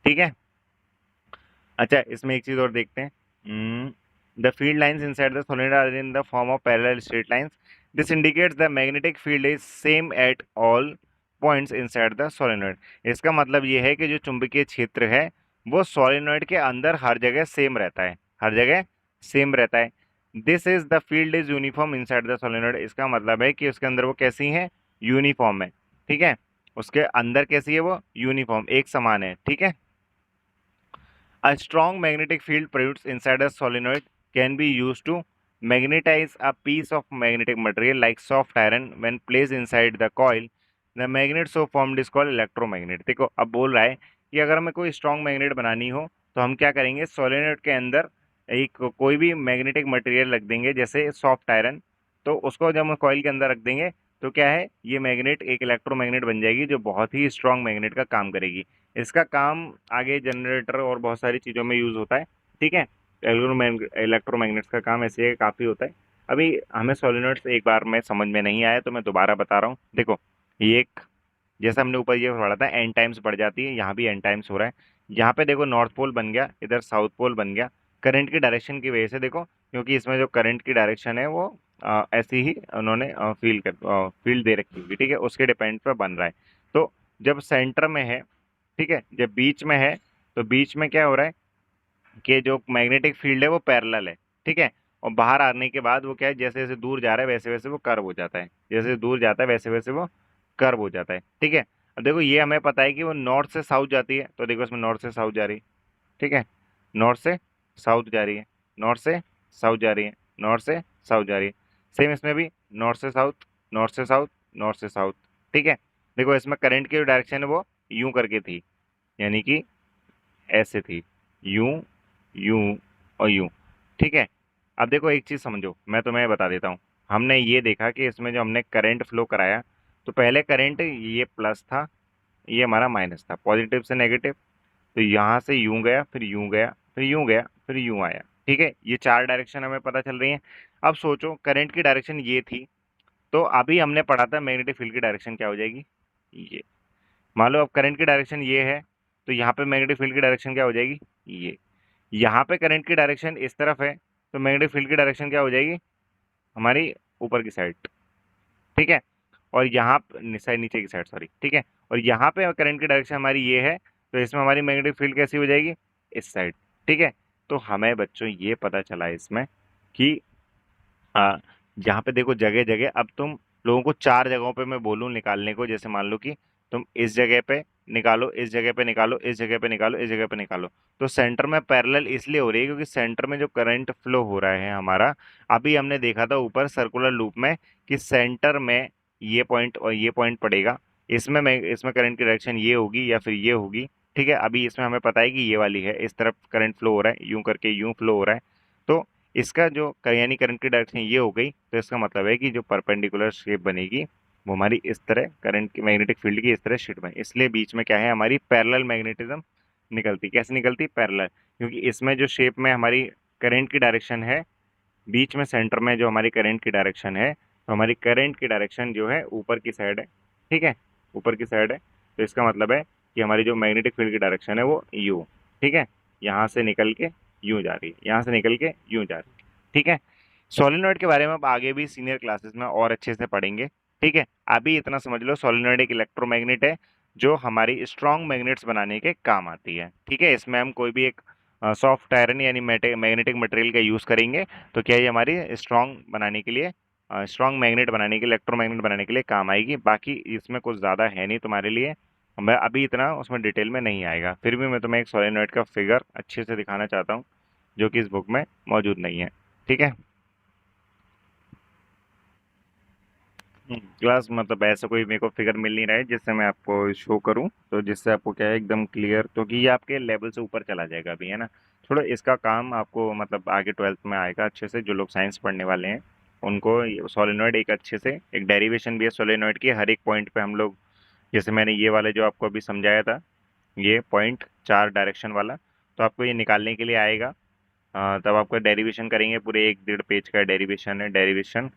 ठीक है। अच्छा, इसमें एक चीज और देखते हैं, the field lines inside the solenoid are in the form of parallel straight lines, this indicates the magnetic field is same at all points inside the solenoid. इसका मतलब ये है कि जो चुंबकीय क्षेत्र है वो सोलेनॉइड के अंदर हर जगह सेम रहता है, हर जगह सेम रहता है। This is the field is uniform inside the solenoid. इसका मतलब है कि उसके अंदर वो कैसी है? यूनिफॉर्म है, ठीक है। उसके अंदर कैसी है? वो यूनिफॉर्म, एक समान है, ठीक है। A strong magnetic field produced inside a solenoid can be used to magnetize a piece of magnetic material like soft iron. When placed inside the coil, the magnet so formed is called electromagnet। देखो अब बोल रहा है कि अगर हमें कोई strong magnet बनानी हो तो हम क्या करेंगे? सोलेनॉइड के अंदर एक कोई भी मैग्नेटिक मटेरियल रख देंगे, जैसे सॉफ्ट आयरन, तो उसको जब हम कॉइल के अंदर रख देंगे तो क्या है? ये मैग्नेट एक इलेक्ट्रोमैग्नेट बन जाएगी जो बहुत ही स्ट्रॉन्ग मैग्नेट का काम करेगी। इसका काम आगे जनरेटर और बहुत सारी चीज़ों में यूज़ होता है, ठीक है। इलेक्ट्रोमैग्नेट्स का काम ऐसे काफ़ी होता है। अभी हमें सोलेनॉइड्स एक बार में समझ में नहीं आया तो मैं दोबारा बता रहा हूँ। देखो, ये एक, जैसा हमने ऊपर ये पढ़ा था, एन टाइम्स बढ़ जाती है, यहाँ भी एन टाइम्स हो रहा है। यहाँ पे देखो नॉर्थ पोल बन गया, इधर साउथ पोल बन गया, करंट की डायरेक्शन की वजह से। देखो, क्योंकि इसमें जो करंट की डायरेक्शन है वो ऐसी ही उन्होंने फील्ड दे रखी होगी, ठीक है, उसके डिपेंड पर बन रहा है। तो जब सेंटर में है, ठीक है, जब बीच में है, तो बीच में क्या हो रहा है कि जो मैग्नेटिक फील्ड है वो पैरेलल है, ठीक है। और बाहर आने के बाद वो क्या है? जैसे जैसे दूर जा रहा है वैसे वैसे वो कर्व हो जाता है, जैसे दूर जाता है वैसे वैसे वो कर्व हो जाता है, ठीक है। अब देखो, ये हमें पता है कि वो नॉर्थ से साउथ जाती है, तो देखो इसमें नॉर्थ से साउथ जा रही है, ठीक है, नॉर्थ से साउथ जा रही है, नॉर्थ से साउथ जा रही है, नॉर्थ से साउथ जा रही है। सेम इसमें भी नॉर्थ से साउथ, नॉर्थ से साउथ, नॉर्थ से साउथ, ठीक है। देखो इसमें करंट की जो डायरेक्शन है वो यूं करके थी, यानी कि ऐसे थी, यूं, यूं और यूं, ठीक है। अब देखो एक चीज समझो, मैं तुम्हें बता देता हूँ। हमने ये देखा कि इसमें जो हमने करंट फ्लो कराया, तो पहले करंट ये प्लस था, ये हमारा माइनस था, पॉजिटिव से नेगेटिव। तो यहाँ से यूं गया, फिर यूं गया, फिर यूं गया, फिर यूं आया, ठीक है। ये चार डायरेक्शन हमें पता चल रही है। अब सोचो, करंट की डायरेक्शन ये थी, तो अभी हमने पढ़ा था मैग्नेटिक फील्ड की डायरेक्शन क्या हो जाएगी? ये। मान लो अब करंट की डायरेक्शन ये है, तो यहाँ पे मैग्नेटिक फील्ड की डायरेक्शन क्या हो जाएगी? ये। यहाँ पे करंट की डायरेक्शन इस तरफ है, तो मैग्नेटिक फील्ड की डायरेक्शन क्या हो जाएगी? हमारी ऊपर की साइड, ठीक है। और यहाँ साइड, नीचे की साइड, सॉरी, ठीक है। और यहाँ पे करंट की डायरेक्शन हमारी ये है, तो इसमें हमारी मैग्नेटिक फील्ड कैसी हो जाएगी? इस साइड, ठीक है। तो हमें बच्चों ये पता चला इसमें कि आ, यहाँ पे देखो जगह जगह, अब तुम लोगों को चार जगहों पे मैं बोलूँ निकालने को, जैसे मान लो कि तुम इस जगह पे निकालो, इस जगह पे निकालो, इस जगह पे निकालो, इस जगह पे निकालो, तो सेंटर में पैरेलल इसलिए हो रही है क्योंकि सेंटर में जो करंट फ्लो हो रहा है हमारा, अभी हमने देखा था ऊपर सर्कुलर लूप में कि सेंटर में ये पॉइंट और ये पॉइंट पड़ेगा, इसमें मैं इसमें करंट की डायरेक्शन ये होगी या फिर ये होगी, ठीक है। अभी इसमें हमें पता है कि ये वाली है, इस तरफ करंट फ्लो हो रहा है, यूं करके यूं फ्लो हो रहा है। तो इसका जो यानी करंट की डायरेक्शन ये हो गई, तो इसका मतलब है कि जो परपेंडिकुलर शेप बनेगी वो हमारी इस तरह करंट की मैग्नेटिक फील्ड की इस तरह शेप बने, इसलिए बीच में क्या है? हमारी पैरेलल मैग्नेटिज्म निकलती। कैसे निकलती? पैरेलल, क्योंकि इसमें जो शेप में हमारी करंट की डायरेक्शन है, बीच में सेंटर में जो हमारी करंट की डायरेक्शन है, तो हमारी करंट की डायरेक्शन जो है ऊपर की साइड है, ठीक है, ऊपर की साइड है। तो इसका मतलब है कि हमारी जो मैग्नेटिक फील्ड की डायरेक्शन है वो यू, ठीक है, यहाँ से निकल के यूं जा रही है, यहाँ से निकल के यूं जा रही है, ठीक है। सोलिनॉइड के बारे में अब आगे भी सीनियर क्लासेस में और अच्छे से पढ़ेंगे, ठीक है। अभी इतना समझ लो, सोलिनॉइड एक इलेक्ट्रोमैग्नेट है जो हमारी स्ट्रॉन्ग मैग्नेट्स बनाने के काम आती है, ठीक है। इसमें हम कोई भी एक सॉफ्ट आयरन यानी मैग्नेटिक मटेरियल का यूज़ करेंगे तो क्या ये हमारी स्ट्रॉन्ग बनाने के लिए, स्ट्रॉन्ग मैग्नेट बनाने के लिए, इलेक्ट्रोमैग्नेट बनाने के लिए काम आएगी। बाकी इसमें कुछ ज़्यादा है नहीं तुम्हारे लिए, मैं अभी इतना उसमें डिटेल में नहीं आएगा। फिर भी मैं तुम्हें एक सोलेनोइड का फिगर अच्छे से दिखाना चाहता हूँ जो कि इस बुक में मौजूद नहीं है। ठीक है। क्लास मतलब ऐसा कोई मेरे को फिगर मिल नहीं रहा है जिससे मैं आपको शो करूं, तो जिससे आपको क्या है एकदम क्लियर, क्योंकि ये आपके लेवल से ऊपर चला जाएगा अभी, है ना। थोड़ा इसका काम आपको मतलब आगे 12th में आएगा अच्छे से। जो लोग साइंस पढ़ने वाले हैं उनको सोलेनोइड एक अच्छे से, एक डेरिवेशन भी है सोलेनोइड की, हर एक पॉइंट पे हम लोग, जैसे मैंने ये वाले जो आपको अभी समझाया था, ये पॉइंट 4 डायरेक्शन वाला, तो आपको ये निकालने के लिए आएगा। तब आपका डेरिवेशन करेंगे, पूरे 1 डेढ़ पेज का डेरिवेशन है, डेरिवेशन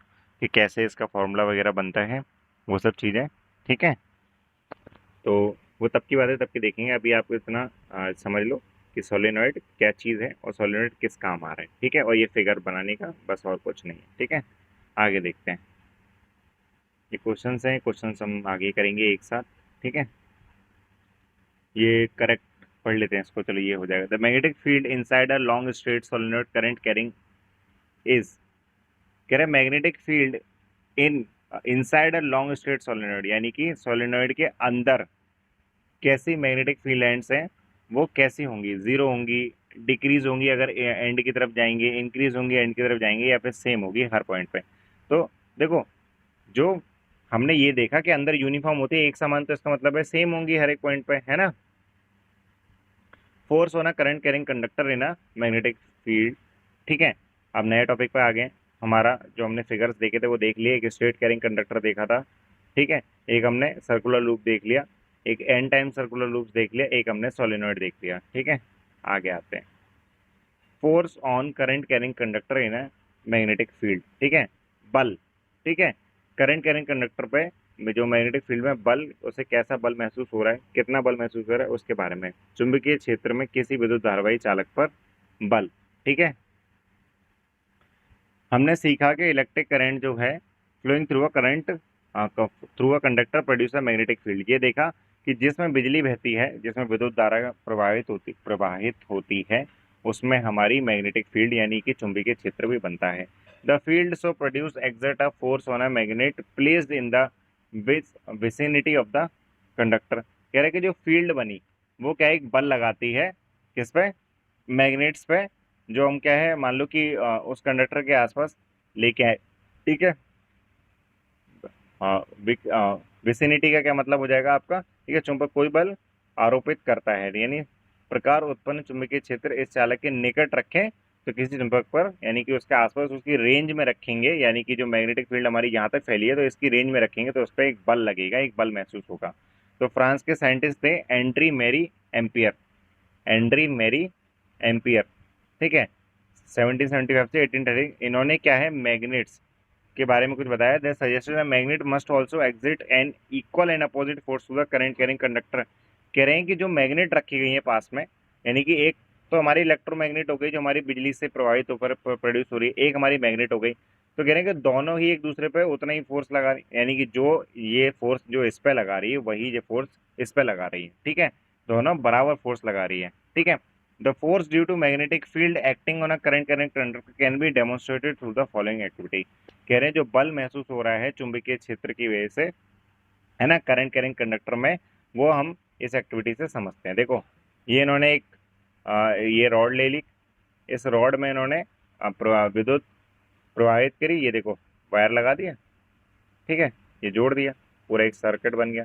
कि कैसे इसका फॉर्मूला वगैरह बनता है, वो सब चीज़ें। ठीक है। तो वो तब की बात है, तब की देखेंगे। अभी आपको इतना समझ लो कि सोलेनॉइड क्या चीज़ है और सोलेनॉइड किस काम आ रहा है। ठीक है। और ये फिगर बनाने का बस, और कुछ नहीं है। ठीक है। आगे देखते हैं। ये क्वेश्चंस हैं, क्वेश्चंस हम आगे करेंगे एक साथ। ठीक है। ये करेक्ट पढ़ लेते हैं इसको, चलो ये हो जाएगा। The magnetic field inside a long straight solenoid current carrying is, कह रहे magnetic field in inside a long straight solenoid, यानी कि सोलेनॉइड के अंदर कैसी मैग्नेटिक फील्ड लाइंस हैं, वो कैसी होंगी, जीरो होंगी, डिक्रीज होंगी अगर एंड की तरफ जाएंगे, इंक्रीज होंगी एंड की तरफ जाएंगे, या फिर सेम होगी हर पॉइंट पे। तो देखो, जो हमने ये देखा कि अंदर यूनिफॉर्म होती है, एक समान, तो इसका मतलब है सेम होंगी हर एक पॉइंट पे, है ना। फोर्स होना current carrying conductor in a magnetic field. ठीक है। अब नए टॉपिक पे आ गए। हमारा जो हमने फिगर्स देखे थे वो देख लिए, एक स्ट्रेट कैरिंग कंडक्टर देखा था। ठीक है। एक हमने सर्कुलर लूप देख लिया, एक एन टाइम सर्कुलर लूप देख लिया, एक हमने सोलेनॉइड देख लिया। ठीक है। आगे आते हैं। Force on current carrying conductor in a magnetic field. ठीक है। बल। ठीक है। करंट कैरिंग कंडक्टर पे जो मैग्नेटिक फील्ड में बल, उसे कैसा बल महसूस हो रहा है, कितना बल महसूस हो रहा है, उसके बारे में। चुंबकीय क्षेत्र में किसी विद्युत धारावाही चालक पर बल। ठीक है। हमने सीखा कि इलेक्ट्रिक करंट जो है flowing through a current, through a conductor produce a magnetic field. ये देखा कि जिसमें बिजली बहती है, जिसमें विद्युत धारा प्रवाहित होती है, उसमें हमारी मैग्नेटिक फील्ड यानी कि चुंबकीय क्षेत्र भी बनता है। The field so produce exert a force on a magnet placed in the vicinity of the conductor. कह रहे कि जो फील्ड बनी वो क्या एक बल लगाती है, किस पे, मैग्नेट्स पे, जो हम क्या है मान लो कि उस कंडक्टर के आसपास लेके आए। ठीक है। विसिनिटी का क्या मतलब हो जाएगा आपका, ठीक है, चुंबक कोई बल आरोपित करता है, यानी प्रकार उत्पन्न चुंबकीय क्षेत्र इस चालक के निकट रखें तो किसी चुंबक पर, यानी कि उसके आसपास उसकी रेंज में रखेंगे, यानी कि जो मैग्नेटिक फील्ड हमारी यहाँ तक फैली है तो इसकी रेंज में रखेंगे तो उस पर एक बल लगेगा, एक बल महसूस होगा। तो फ्रांस के साइंटिस्ट थे Andre Marie Ampere, Andre Marie Ampere. ठीक है। 1775 से 1830, इन्होंने क्या है मैग्नेट्स के बारे में कुछ बताया। They suggested magnet must also exit an equal and opposite force to the current carrying conductor. कह रहे हैं कि जो मैग्नेट रखी गई है पास में, यानी कि एक तो हमारी इलेक्ट्रोमैग्नेट हो गई जो हमारी बिजली से प्रभावित होकर प्रोड्यूस हो रही है, एक हमारी मैग्नेट हो गई, तो कह रहे हैं कि दोनों ही एक दूसरे पे उतना ही फोर्स लगा रही, यानी कि जो ये फोर्स जो इस पे लगा रही है वही ये फोर्स इस पे लगा रही है। ठीक है। दोनों बराबर फोर्स लगा रही है। ठीक है। The force due to magnetic field acting on a current carrying conductor can be demonstrated through the following activity. कह रहे हैं जो बल महसूस हो रहा है चुंबकीय क्षेत्र की वजह से, है ना, करंट कैरिंग कंडक्टर में, वो हम इस एक्टिविटी से समझते हैं। देखो, ये इन्होंने एक ये रॉड ले ली, इस रॉड में इन्होंने विद्युत प्रवाहित करी, ये देखो वायर लगा दिया। ठीक है। ये जोड़ दिया, पूरा एक सर्किट बन गया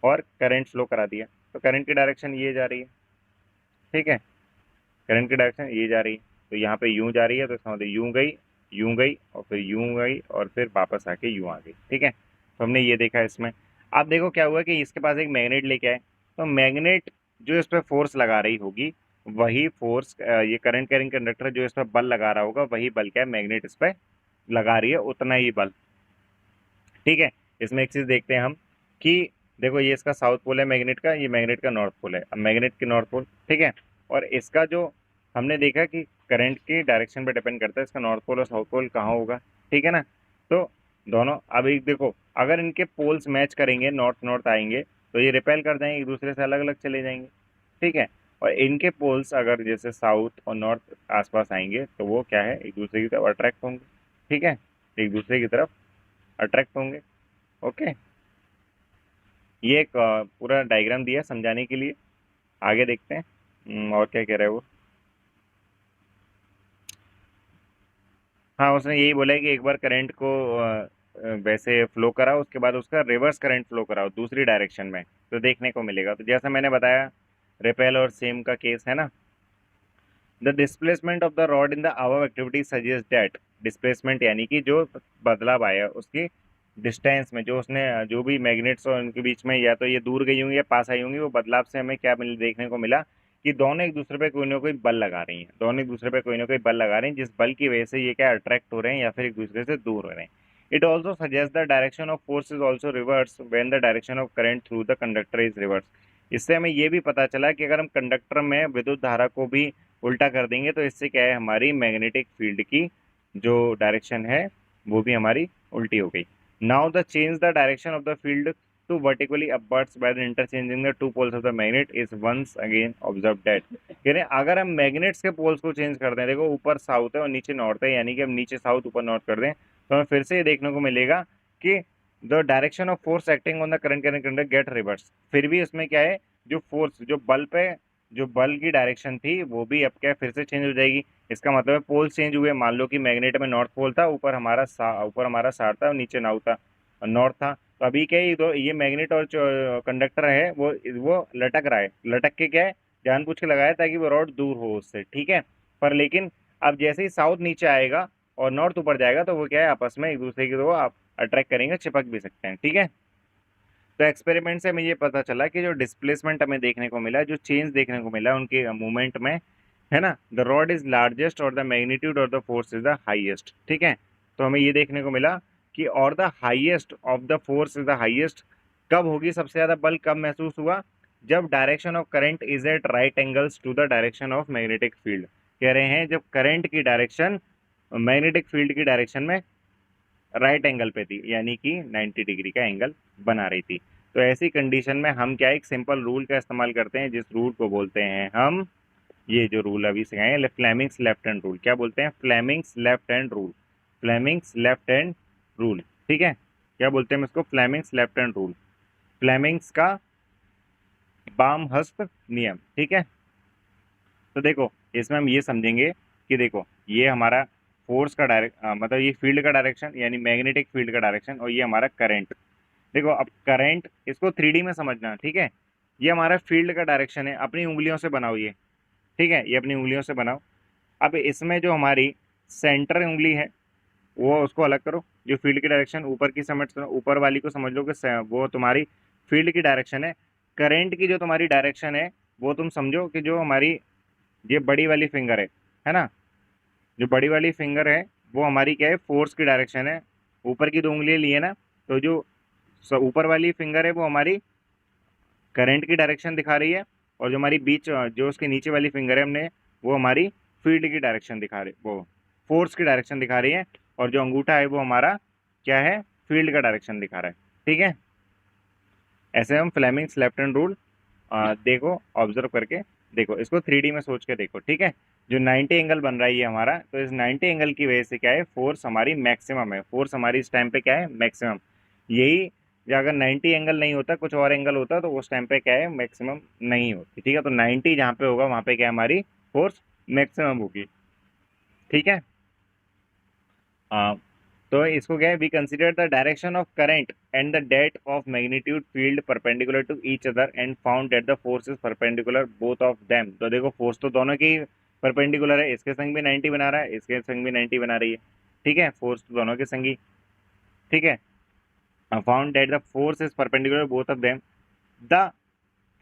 और करंट फ्लो करा दिया, तो करंट की डायरेक्शन ये जा रही है। ठीक है। करंट की डायरेक्शन ये जा रही है, तो यहाँ पे यूं जा रही है, तो इसका मतलब यूं गई, यूं गई और फिर यूं गई और फिर वापस आके यूं आ गई। ठीक है। तो हमने ये देखा इसमें। अब देखो क्या हुआ कि इसके पास एक मैग्नेट लेके आए, तो मैग्नेट जो इस पर फोर्स लगा रही होगी वही फोर्स, ये करंट कैरिंग कंडक्टर जो इस पर बल लगा रहा होगा वही बल क्या है मैग्नेट इस पर लगा रही है, उतना ही बल। ठीक है। इसमें एक चीज देखते हैं हम कि देखो, ये इसका साउथ पोल है मैग्नेट का, ये मैग्नेट का नॉर्थ पोल है। अब मैग्नेट के नॉर्थ पोल, ठीक है, और इसका जो हमने देखा कि करंट की डायरेक्शन पे डिपेंड करता है इसका नॉर्थ पोल और साउथ पोल कहाँ होगा। ठीक है ना। तो दोनों, अब एक देखो, अगर इनके पोल्स मैच करेंगे, नॉर्थ नॉर्थ आएंगे, तो ये रिपेल कर जाएंगे, एक दूसरे से अलग अलग चले जाएंगे। ठीक है। और इनके पोल्स अगर जैसे साउथ और नॉर्थ आसपास आएंगे तो वो क्या है, एक दूसरे की तरफ अट्रैक्ट होंगे। ठीक है, एक दूसरे की तरफ अट्रैक्ट होंगे। ओके, ये एक पूरा डायग्राम दिया समझाने के लिए। आगे देखते हैं और क्या कह रहा है वो। हाँ, उसने यही बोला है कि एक बार करंट को वैसे फ्लो कराओ, उसके बाद उसका रिवर्स करंट फ्लो कराओ दूसरी डायरेक्शन में, तो देखने को मिलेगा। तो जैसा मैंने बताया, रेपेल और सेम का केस है ना। The displacement of the rod in the above activity suggest that, displacement यानी कि जो बदलाव आया उसकी डिस्टेंस में, जो उसने जो भी मैग्नेट्स और उनके बीच में या तो ये दूर गई होंगी या पास आई होंगी, वो बदलाव से हमें क्या देखने को मिला कि दोनों एक दूसरे पे कोई ना कोई बल लगा रही हैं, दोनों एक दूसरे पे कोई ना कोई बल लगा रही हैं, जिस बल की वजह से ये क्या अट्रैक्ट हो रहे हैं या फिर एक दूसरे से दूर हो रहे हैं। It also suggest the direction of force is also reverse when the direction of current through the conductor is reverse. इससे हमें ये भी पता चला कि अगर हम कंडक्टर में विद्युत धारा को भी उल्टा कर देंगे तो इससे क्या है, हमारी मैग्नेटिक फील्ड की जो डायरेक्शन है वो भी हमारी उल्टी हो गई। Now the change the direction of the field to vertically upwards by the interchanging the two poles of the magnet is once again observe that. यानी अगर हम मैग्नेट्स के पोल्स को चेंज कर दें, देखो ऊपर साउथ है और नीचे नॉर्थ है, यानी कि हम नीचे साउथ ऊपर नॉर्थ कर दें, तो हमें फिर से ये देखने को मिलेगा कि the direction of force acting on the current conductor get reverse. फिर भी उसमें क्या है, जो फोर्स जो बल पे जो बल की डायरेक्शन थी वो भी अब क्या फिर से चेंज हो जाएगी। इसका मतलब है पोल चेंज हुए। मान लो कि मैग्नेट में नॉर्थ पोल था, ऊपर हमारा साउथ था और नीचे नाउ था, नॉर्थ था। तो अभी क्या है, तो ये मैग्नेट और जो कंडक्टर है वो लटक रहा है। लटक के क्या है, जानबूझ के लगाया ताकि वो रॉड दूर हो उससे। ठीक है, पर लेकिन अब जैसे ही साउथ नीचे आएगा और नॉर्थ ऊपर जाएगा तो वो क्या है, आपस में एक दूसरे की तो आप अट्रैक्ट करेंगे, चिपक भी सकते हैं। ठीक है, तो एक्सपेरिमेंट से हमें ये पता चला कि जो डिस्प्लेसमेंट हमें देखने को मिला, जो चेंज देखने को मिला उनके मूवमेंट में, है ना, द रॉड इज लार्जेस्ट और द मैग्नीट्यूड और the force is the highest. ठीक है, तो हमें ये देखने को मिला कि और the highest of the force is the highest कब होगी, सबसे ज्यादा बल कब महसूस हुआ, जब direction of current is at right angles to the direction of magnetic field. कह रहे हैं जब करंट की डायरेक्शन मैग्नेटिक फील्ड की डायरेक्शन में राइट एंगल पे थी, यानी कि 90 डिग्री का एंगल बना रही थी। तो ऐसी कंडीशन में हम क्या एक सिंपल रूल का इस्तेमाल करते हैं, जिस रूल को बोलते हैं हम, ये जो रूल अभी सिखाए, फ्लेमिंग्स लेफ्ट हैंड रूल। क्या बोलते हैं, Fleming's left hand rule. Fleming's left hand rule. ठीक है, क्या बोलते हैं इसको, Fleming's left hand rule, Fleming's का बाम हस्त नियम। ठीक है, तो देखो इसमें हम ये समझेंगे कि देखो ये हमारा फोर्स का मतलब ये फील्ड का डायरेक्शन यानी मैग्नेटिक फील्ड का डायरेक्शन, और ये हमारा करंट। देखो अब करंट इसको 3D में समझना। ठीक है, ये हमारा फील्ड का डायरेक्शन है, अपनी उंगलियों से बनाओ ये। ठीक है, ये अपनी उंगलियों से बनाओ। अब इसमें जो हमारी सेंटर उंगली है वो उसको अलग करो, जो फील्ड की डायरेक्शन ऊपर की समझ, ऊपर वाली को समझ लो कि वो तुम्हारी फील्ड की डायरेक्शन है। करंट की जो तुम्हारी डायरेक्शन है वो तुम समझो कि जो हमारी ये बड़ी वाली फिंगर है ना, जो बड़ी वाली फिंगर है वो हमारी क्या है, फोर्स की डायरेक्शन है। ऊपर की दो उंगलियां लिए ना, तो जो ऊपर वाली फिंगर है वो हमारी करंट की डायरेक्शन दिखा रही है, और जो हमारी बीच जो उसके नीचे वाली फिंगर है हमने, वो हमारी फील्ड की डायरेक्शन दिखा रही, वो फोर्स की डायरेक्शन दिखा रही है, और जो अंगूठा है वो हमारा क्या है, फील्ड का डायरेक्शन दिखा रहा है। ठीक है, ऐसे हम फ्लेमिंग्स लेफ्ट हैंड रूल देखो, ऑब्जर्व करके देखो, इसको 3D में सोच के देखो। ठीक है, जो 90 एंगल बन रहा है ये हमारा, तो इस 90 एंगल की वजह से क्या है, फोर्स हमारी मैक्सिमम है, फोर्स हमारी इस टाइम पे क्या है, मैक्सिमम। यही जो अगर 90 एंगल नहीं होता, कुछ और एंगल होता, तो उस टाइम पे क्या है, मैक्सिमम नहीं होती। ठीक है, तो 90 जहाँ पे होगा वहाँ पे क्या है, हमारी फोर्स मैक्सिमम होगी। ठीक है, हाँ, तो इसको क्या है, we consider the direction of current and the that of magnitude field perpendicular to each other and found that the force is perpendicular both of them. तो देखो फोर्स तो दोनों की परपेंडिकुलर है, इसके संग भी 90 बना रहा है, इसके संग भी 90 बना रही है। ठीक है, फोर्स तो दोनों के संगी। ठीक है, found that the force is perpendicular both of them, the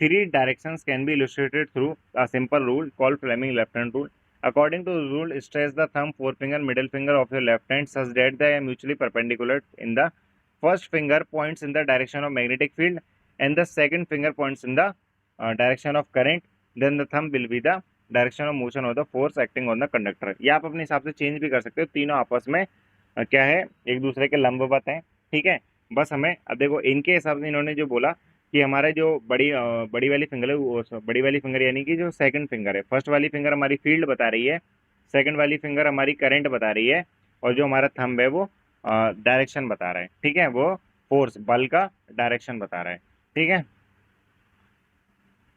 three directions can be illustrated through a simple rule called Fleming left-hand rule. According to the rule, stretch the thumb, forefinger, middle finger of your left hand such that they are mutually perpendicular. In the first finger points in the direction of magnetic field, and the second finger points in the direction of current. Then the thumb will be the direction of motion of the force acting on the conductor. ये आप अपने हिसाब से change भी कर सकते हो, तीनों आपस में क्या है, एक दूसरे के लंबवत हैं। ठीक है, बस हमें अब देखो इनके हिसाब से इन्होंने जो बोला कि हमारा जो बड़ी वाली फिंगर है बड़ी वाली फिंगर यानी कि जो सेकंड फिंगर है, फर्स्ट वाली फिंगर हमारी फील्ड बता रही है, सेकंड वाली फिंगर हमारी करंट बता रही है, और जो हमारा थंब है वो डायरेक्शन बता रहा है। ठीक है, वो फोर्स बल का डायरेक्शन बता रहा है। ठीक है।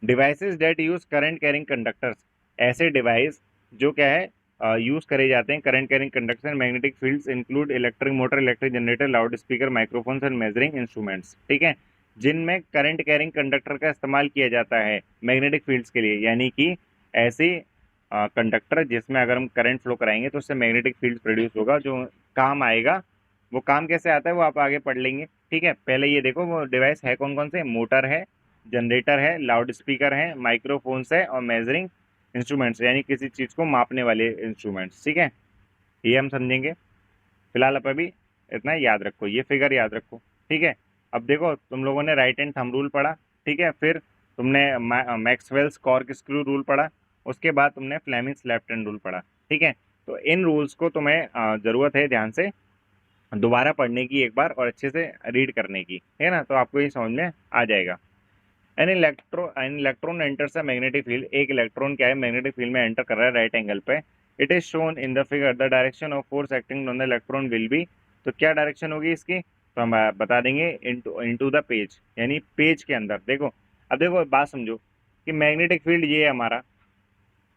Devices that use current carrying conductors, ऐसे डिवाइस जो क्या है यूज करे जाते हैं current carrying conductors and magnetic fields include electric motor, electric generator, loudspeaker, microphones and measuring instruments. ठीक है, जिनमें करंट कैरिंग कंडक्टर का इस्तेमाल किया जाता है मैग्नेटिक फील्ड्स के लिए, यानी कि ऐसी कंडक्टर जिसमें अगर हम करंट फ्लो कराएंगे तो उससे मैग्नेटिक फील्ड प्रोड्यूस होगा जो काम आएगा। वो काम कैसे आता है वो आप आगे पढ़ लेंगे। ठीक है, पहले ये देखो वो डिवाइस है कौन कौन से, मोटर है, जनरेटर है, लाउड स्पीकर है, माइक्रोफोन्स है और मेजरिंग इंस्ट्रूमेंट्स यानी किसी चीज़ को मापने वाले इंस्ट्रूमेंट्स। ठीक है, ये हम समझेंगे। फिलहाल आप अभी इतना याद रखो, ये फिगर याद रखो। ठीक है, अब देखो तुम लोगों ने राइट हैंड थंब रूल पढ़ा। ठीक है, फिर तुमने मैक्सवेल्स कॉर्क स्क्रू रूल पढ़ा, उसके बाद तुमने फ्लेमिंग्स लेफ्ट हैंड रूल पढ़ा। ठीक है, तो इन रूल्स को तुम्हें ज़रूरत है ध्यान से दोबारा पढ़ने की एक बार और अच्छे से रीड करने की, है ना, तो आपको ये समझ में आ जाएगा। An electron enters a magnetic field, एक इलेक्ट्रॉन क्या है मैग्नेटिक फील्ड में एंटर कर रहा है राइट एंगल पे। It is shown in the figure the direction of force acting on the electron will be, तो क्या डायरेक्शन होगी इसकी, तो हम बता देंगे इनटू द पेज, यानी पेज के अंदर। देखो अब देखो बात समझो कि मैग्नेटिक फील्ड ये है हमारा,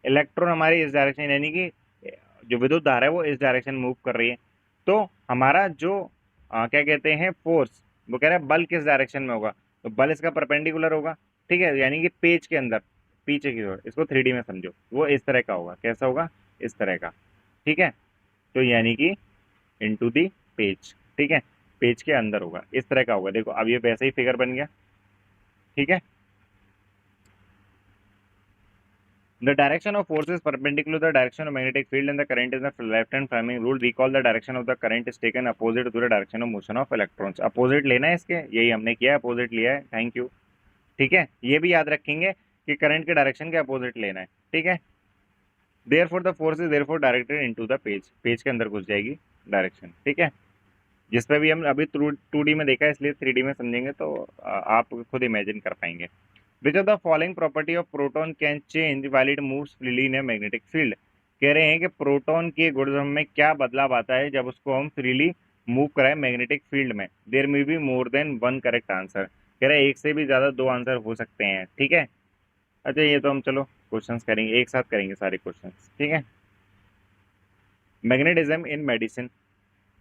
इलेक्ट्रॉन हमारी इस डायरेक्शन यानी कि जो विद्युत धारा है वो इस डायरेक्शन मूव कर रही है, तो हमारा जो क्या कहते हैं फोर्स, वो कह रहा है बल किस डायरेक्शन में होगा, तो बल इसका परपेंडिकुलर होगा। ठीक है, यानी कि पेज के अंदर पीछे की ओर, इसको 3D में समझो, वो इस तरह का होगा। कैसा होगा, इस तरह का। ठीक है, तो यानी कि इनटू दी पेज। ठीक है, पेज के अंदर होगा, इस तरह का होगा। देखो अब ये वैसे ही फिगर बन गया। ठीक है, the direction of force is perpendicular to the direction of magnetic field and the current is the left hand priming rule. Recall the direction of the current is taken opposite to the direction of motion of electrons. Opposite लेना है इसके, यही हमने किया, opposite लिया है। Thank you. ठीक है, ये भी याद रखेंगे कि करंट के डायरेक्शन के अपोजिट लेना है। ठीक है, therefore the force is therefore directed into the page, page के अंदर घुस जाएगी डायरेक्शन। ठीक है, जिस पे भी हम अभी 2D में देखा है इसलिए 3D में समझेंगे तो आप खुद इमेजिन कर पाएंगे। Which of the following property of proton can change while it moves freely in a magnetic field, कह रहे हैं कि प्रोटॉन के गुणधर्म में क्या बदलाव आता है जब उसको हम फ्रीली मूव कराएं मैग्नेटिक फील्ड में। There may be more than one correct answer, कह रहे हैं एक से भी ज्यादा दो आंसर हो सकते हैं। ठीक है, अच्छा ये तो हम चलो क्वेश्चंस करेंगे, एक साथ करेंगे सारे क्वेश्चंस। ठीक है, मैग्नेटिज्म इन मेडिसिन,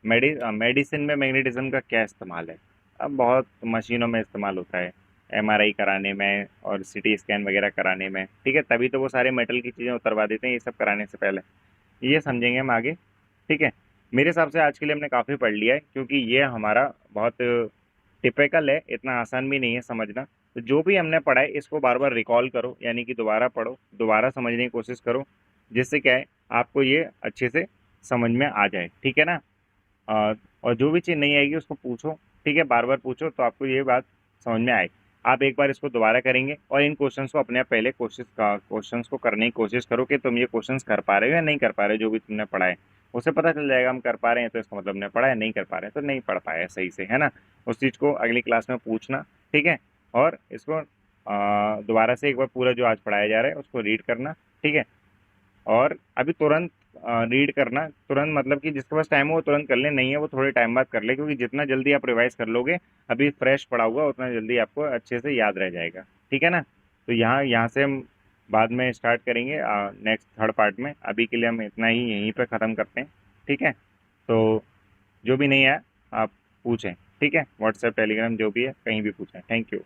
मेडिसिन में मैग्नेटिज्म का क्या इस्तेमाल है। अब बहुत मशीनों में इस्तेमाल होता है, एमआरआई कराने में और सीटी स्कैन वगैरह कराने में। ठीक है, तभी तो वो सारे मेटल की चीज़ें उतरवा देते हैं ये सब कराने से पहले, ये समझेंगे हम आगे। ठीक है, मेरे हिसाब से आज के लिए हमने काफ़ी पढ़ लिया है, क्योंकि ये हमारा बहुत टिपिकल है, इतना आसान भी नहीं है समझना। तो जो भी हमने पढ़ा है इसको बार बार रिकॉल करो, यानी कि दोबारा पढ़ो, दोबारा समझने की कोशिश करो, जिससे क्या है आपको ये अच्छे से समझ में आ जाए। ठीक है ना, और जो भी चीज़ नहीं आएगी उसको पूछो। ठीक है, बार बार पूछो तो आपको ये बात समझ में आए। आप एक बार इसको दोबारा करेंगे और इन क्वेश्चंस को अपने आप पहले क्वेश्चंस को करने की कोशिश करो कि तुम ये क्वेश्चंस कर पा रहे हो या नहीं कर पा रहे हो, जो भी तुमने पढ़ा है उससे पता चल जाएगा। हम कर पा रहे हैं तो इसका मतलब हमने पढ़ा है, नहीं कर पा रहे हैं तो नहीं पढ़ पाए सही से, है ना। उस चीज़ को अगली क्लास में पूछना। ठीक है, और इसको दोबारा से एक बार पूरा जो आज पढ़ाया जा रहा है उसको रीड करना। ठीक है, और अभी तुरंत रीड करना, तुरंत मतलब कि जिसके पास टाइम हो वो तुरंत कर ले, नहीं है वो थोड़े टाइम बाद कर ले, क्योंकि जितना जल्दी आप रिवाइज कर लोगे अभी फ्रेश पढ़ा हुआ उतना जल्दी आपको अच्छे से याद रह जाएगा। ठीक है ना, तो यहाँ यहाँ से हम बाद में स्टार्ट करेंगे नेक्स्ट थर्ड पार्ट में। अभी के लिए हम इतना ही यहीं पे ख़त्म करते हैं। ठीक है, तो जो भी नहीं है आप पूछें। ठीक है, व्हाट्सएप टेलीग्राम जो भी है कहीं भी पूछें। Thank you.